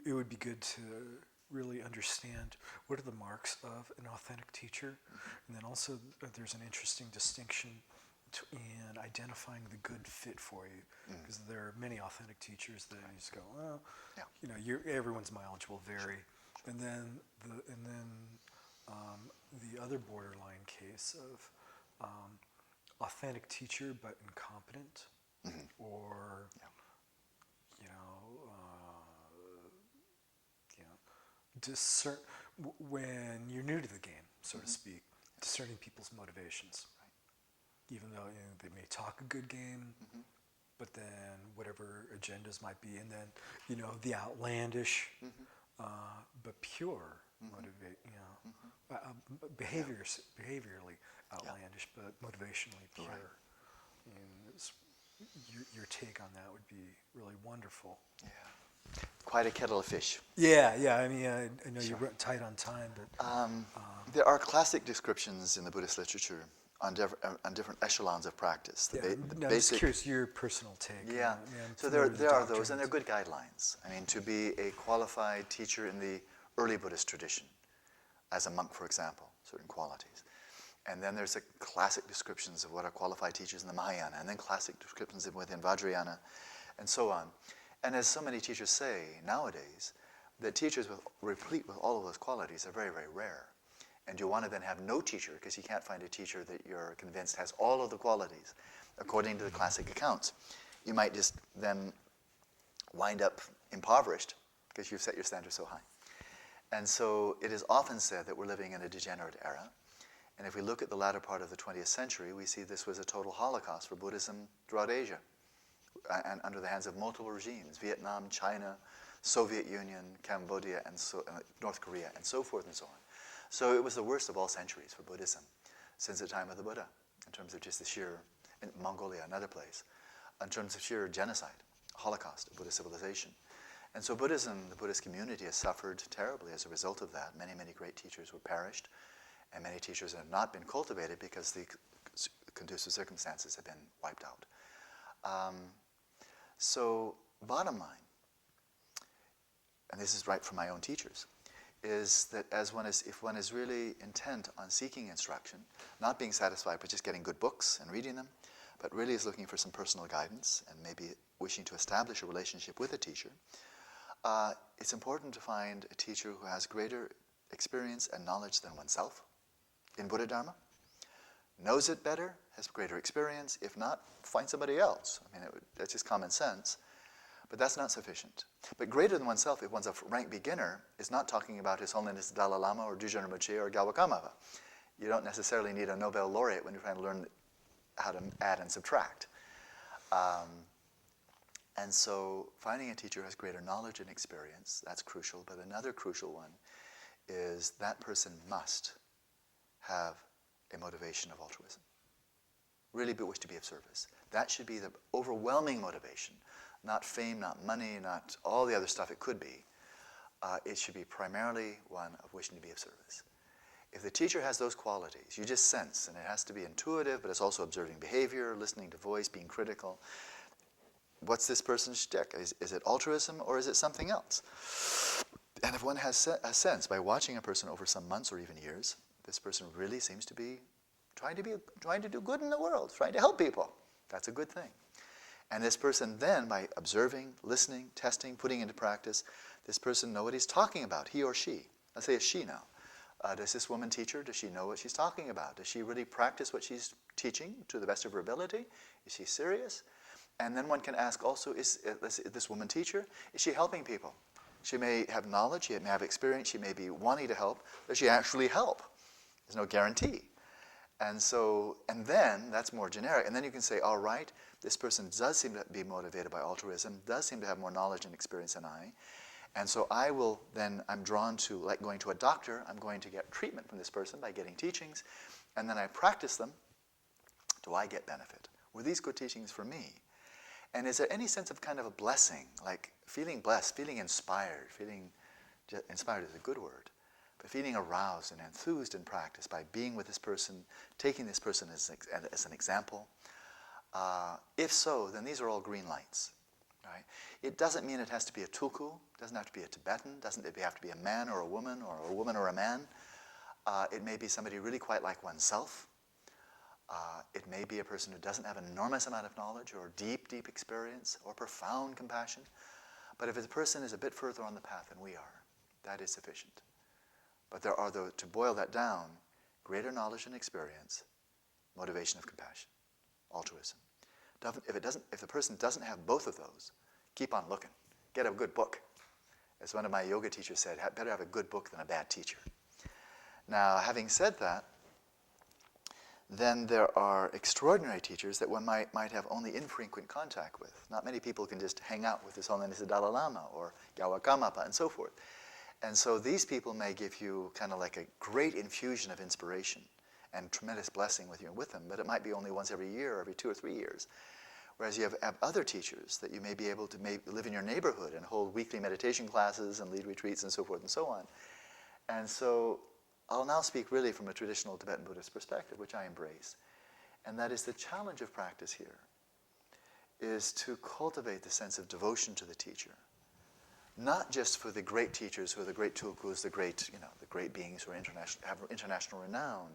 it would be good to really understand what are the marks of an authentic teacher, and then also there's an interesting distinction in identifying the good fit for you, because there are many authentic teachers that you just go, well, you know, everyone's mileage will vary, and then the other borderline case of authentic teacher but incompetent, or discern when you're new to the game, so to speak, discerning people's motivations. Even though they may talk a good game, but then whatever agendas might be, and then the outlandish, but pure behaviorally outlandish, but motivationally pure. And your take on that would be really wonderful. Yeah. Quite a kettle of fish. Yeah. I mean, I know you're tight on time, but there are classic descriptions in the Buddhist literature on different echelons of practice. I'm just curious your personal take. Yeah. So there are those, and they're good guidelines. I mean, to be a qualified teacher in the early Buddhist tradition, as a monk, for example, certain qualities. And then there's classic descriptions of what are qualified teachers in the Mahayana, and then classic descriptions within Vajrayana, and so on. And as so many teachers say nowadays, that teachers replete with all of those qualities are very, very rare. And you want to then have no teacher, because you can't find a teacher that you're convinced has all of the qualities, according to the classic accounts. You might just then wind up impoverished, because you've set your standards so high. And so it is often said that we're living in a degenerate era. And if we look at the latter part of the 20th century, we see this was a total holocaust for Buddhism throughout Asia, and under the hands of multiple regimes: Vietnam, China, Soviet Union, Cambodia, and North Korea, and so forth and so on. So it was the worst of all centuries for Buddhism since the time of the Buddha, in terms of just the sheer, in Mongolia, another place, in terms of sheer genocide, holocaust of Buddhist civilization. And so Buddhism, the Buddhist community, has suffered terribly as a result of that. Many, many great teachers were perished, and many teachers have not been cultivated because the conducive circumstances have been wiped out. So bottom line, and this is right from my own teachers, is that if one is really intent on seeking instruction, not being satisfied with just getting good books and reading them, but really is looking for some personal guidance and maybe wishing to establish a relationship with a teacher, it's important to find a teacher who has greater experience and knowledge than oneself in Buddha Dharma, knows it better, has greater experience. If not, find somebody else. I mean, that's just common sense. But that's not sufficient. But greater than oneself, if one's a rank beginner, is not talking about His Holiness Dalai Lama or Dujun Rinpoche or Galwa Karmapa. You don't necessarily need a Nobel laureate when you're trying to learn how to add and subtract. And so finding a teacher who has greater knowledge and experience, that's crucial. But another crucial one is that person must have a motivation of altruism. Really wish to be of service. That should be the overwhelming motivation. Not fame, not money, not all the other stuff it could be. It should be primarily one of wishing to be of service. If the teacher has those qualities, you just sense, and it has to be intuitive, but it's also observing behavior, listening to voice, being critical. What's this person's shtick? Is it altruism or is it something else? And if one has a sense by watching a person over some months or even years, this person really seems to be trying to do good in the world, trying to help people. That's a good thing. And this person then, by observing, listening, testing, putting into practice, this person know what he's talking about, he or she. Let's say it's she now. Does this woman teacher, does she know what she's talking about? Does she really practice what she's teaching to the best of her ability? Is she serious? And then one can ask also, is this woman teacher, is she helping people? She may have knowledge, she may have experience, she may be wanting to help. Does she actually help? There's no guarantee. And then, that's more generic. And then you can say, all right, this person does seem to be motivated by altruism, does seem to have more knowledge and experience than I. And so I'm drawn to, like going to a doctor, I'm going to get treatment from this person by getting teachings, and then I practice them. Do I get benefit? Were these good teachings for me? And is there any sense of kind of a blessing, like feeling blessed, feeling inspired, inspired is a good word, but feeling aroused and enthused in practice by being with this person, taking this person as an example? If so, then these are all green lights. right? It doesn't mean it has to be a tulku, doesn't have to be a Tibetan, doesn't it have to be a man or a woman or a man. It may be somebody really quite like oneself. It may be a person who doesn't have an enormous amount of knowledge or deep, deep experience or profound compassion. But if the person is a bit further on the path than we are, that is sufficient. But there are, to boil that down, greater knowledge and experience, motivation of compassion, altruism. If the person doesn't have both of those, keep on looking. Get a good book. As one of my yoga teachers said, better have a good book than a bad teacher. Now, having said that, then there are extraordinary teachers that one might have only infrequent contact with. Not many people can just hang out with His Holiness the Dalai Lama or Gyawa Karmapa and so forth. And so these people may give you kind of like a great infusion of inspiration and tremendous blessing with them, but it might be only once every year or every 2 or 3 years. Whereas you have other teachers that you may be able to live in your neighborhood and hold weekly meditation classes and lead retreats and so forth and so on. And so I'll now speak really from a traditional Tibetan Buddhist perspective, which I embrace. And that is the challenge of practice here is to cultivate the sense of devotion to the teacher. Not just for the great teachers who are the great tulkus, the great beings who are have international renown,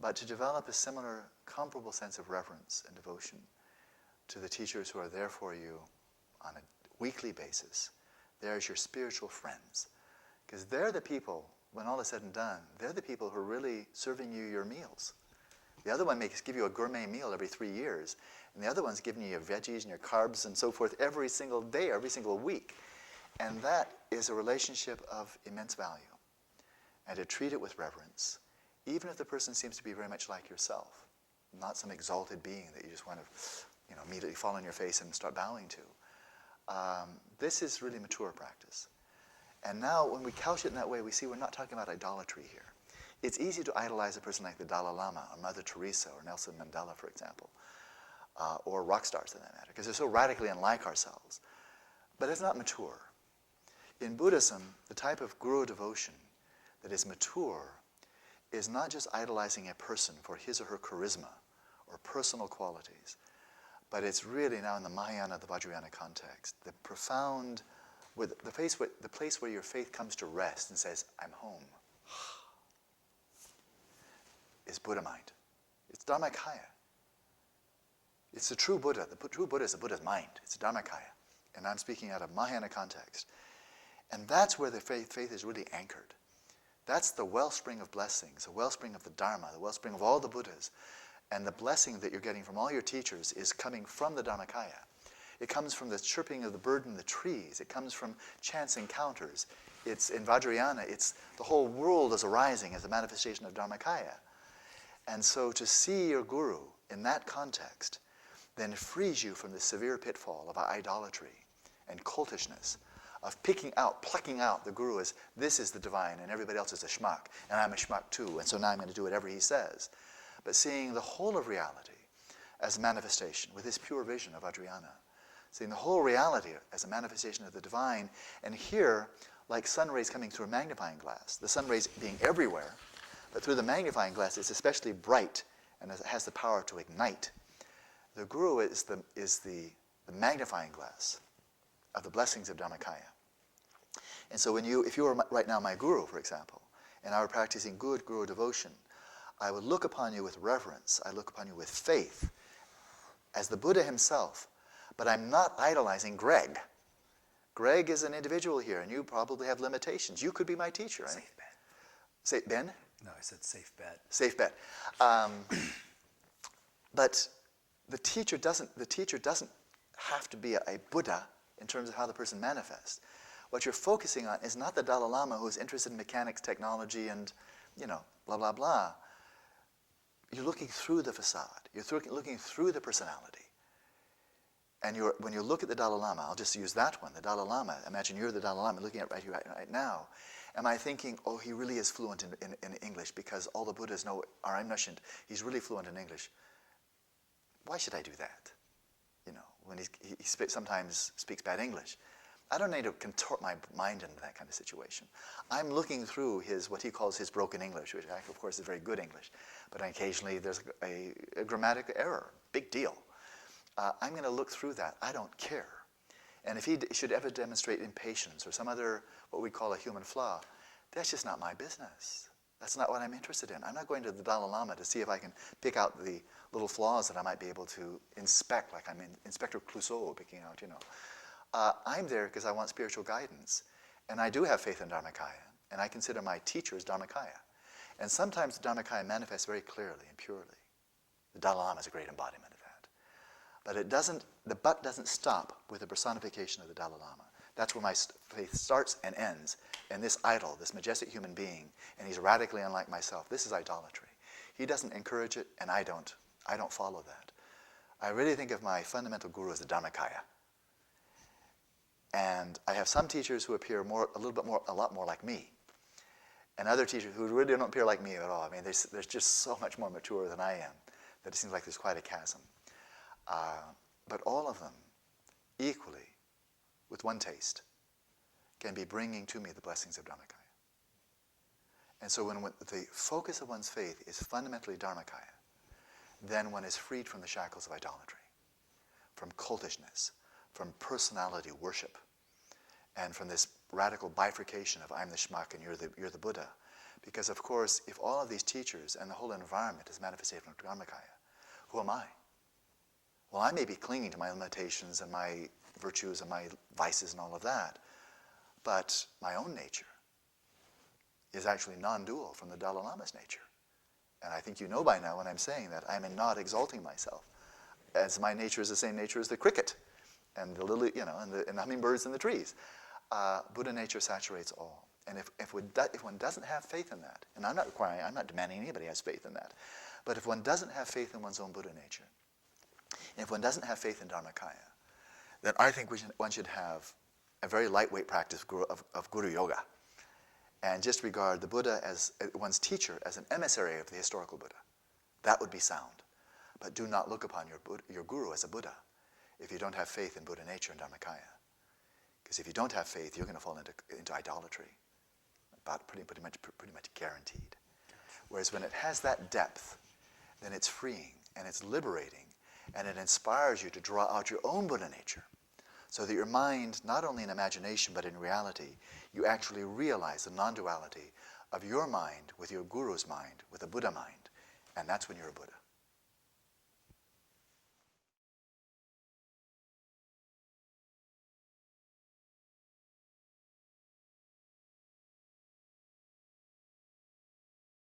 but to develop a similar, comparable sense of reverence and devotion to the teachers who are there for you on a weekly basis. They're your spiritual friends. Because they're the people, when all is said and done, they're the people who are really serving you your meals. The other one may give you a gourmet meal every 3 years, and the other one's giving you your veggies and your carbs and so forth every single day, every single week. And that is a relationship of immense value. And to treat it with reverence, even if the person seems to be very much like yourself, not some exalted being that you just want to immediately fall on your face and start bowing to. This is really mature practice. And now when we couch it in that way, we see we're not talking about idolatry here. It's easy to idolize a person like the Dalai Lama or Mother Teresa or Nelson Mandela, for example, or rock stars for that matter, because they're so radically unlike ourselves. But it's not mature. In Buddhism, the type of guru devotion that is mature is not just idolizing a person for his or her charisma or personal qualities, but it's really now in the Mahayana, the Vajrayana context, the profound, the place where your faith comes to rest and says, I'm home, is Buddha mind. It's dharmakaya. It's the true Buddha. The true Buddha is the Buddha's mind. It's dharmakaya. And I'm speaking out of Mahayana context. And that's where the faith is really anchored. That's the wellspring of blessings, the wellspring of the Dharma, the wellspring of all the Buddhas. And the blessing that you're getting from all your teachers is coming from the dharmakaya. It comes from the chirping of the bird in the trees. It comes from chance encounters. It's in Vajrayana, it's the whole world is arising as a manifestation of dharmakaya. And so to see your guru in that context then frees you from the severe pitfall of idolatry and cultishness, of plucking out the guru as this is the divine and everybody else is a schmuck, and I'm a schmuck too, and so now I'm going to do whatever he says. But seeing the whole of reality as a manifestation with this pure vision of Vajrayana, seeing the whole reality as a manifestation of the divine, and here, like sun rays coming through a magnifying glass, the sun rays being everywhere, but through the magnifying glass it's especially bright and it has the power to ignite. The guru is the magnifying glass of the blessings of dharmakaya. And so if you were right now my guru, for example, and I were practicing good guru devotion, I would look upon you with reverence. I look upon you with faith as the Buddha himself. But I'm not idolizing Greg. Greg is an individual here, and you probably have limitations. You could be my teacher. Safe bet. Say Ben? No, I said safe bet. Safe bet. But the teacher doesn't have to be a Buddha in terms of how the person manifests. What you're focusing on is not the Dalai Lama who's interested in mechanics, technology, and blah, blah, blah. You're looking through the facade. You're looking through the personality. And when you look at the Dalai Lama, I'll just use that one, the Dalai Lama. Imagine you're the Dalai Lama looking at it right now. Am I thinking, oh, he really is fluent in English because all the Buddhas know, are omniscient. He's really fluent in English. Why should I do that? When he sometimes speaks bad English. I don't need to contort my mind into that kind of situation. I'm looking through what he calls his broken English, which of course is very good English. But occasionally there's a grammatical error, big deal. I'm going to look through that. I don't care. And if he should ever demonstrate impatience or some other, what we call a human flaw, that's just not my business. That's not what I'm interested in. I'm not going to the Dalai Lama to see if I can pick out the little flaws that I might be able to inspect, like I'm Inspector Clouseau picking out, I'm there because I want spiritual guidance. And I do have faith in dharmakaya, and I consider my teachers dharmakaya. And sometimes the dharmakaya manifests very clearly and purely. The Dalai Lama is a great embodiment of that. But the buck doesn't stop with the personification of the Dalai Lama. That's where my faith starts and ends. And this idol, this majestic human being, and he's radically unlike myself, this is idolatry. He doesn't encourage it, and I don't follow that. I really think of my fundamental guru as the dharmakaya. And I have some teachers who appear a lot more like me. And other teachers who really don't appear like me at all. I mean, they're just so much more mature than I am that it seems like there's quite a chasm. But all of them, equally, with one taste, can be bringing to me the blessings of dharmakaya. And so when the focus of one's faith is fundamentally dharmakaya, then one is freed from the shackles of idolatry, from cultishness, from personality worship, and from this radical bifurcation of I'm the schmuck and you're the Buddha. Because of course, if all of these teachers and the whole environment is manifestation of dharmakaya, who am I? Well, I may be clinging to my limitations and my virtues and my vices and all of that, but my own nature is actually non-dual from the Dalai Lama's nature. And I think you know by now when I'm saying that I'm not exalting myself, as my nature is the same nature as the cricket and the lily, and the hummingbirds and the trees. Buddha nature saturates all. And if one doesn't have faith in that, and I'm not demanding anybody has faith in that, but if one doesn't have faith in one's own Buddha nature, and if one doesn't have faith in dharmakaya, then I think one should have a very lightweight practice of guru yoga, and just regard the Buddha as one's teacher, as an emissary of the historical Buddha. That would be sound. But do not look upon your guru as a Buddha if you don't have faith in Buddha nature and dharmakaya. Because if you don't have faith, you're going to fall into idolatry. About pretty much guaranteed. Whereas when it has that depth, then it's freeing and it's liberating, and it inspires you to draw out your own Buddha nature, so that your mind, not only in imagination but in reality, you actually realize the non-duality of your mind with your guru's mind, with a Buddha mind, and that's when you're a Buddha.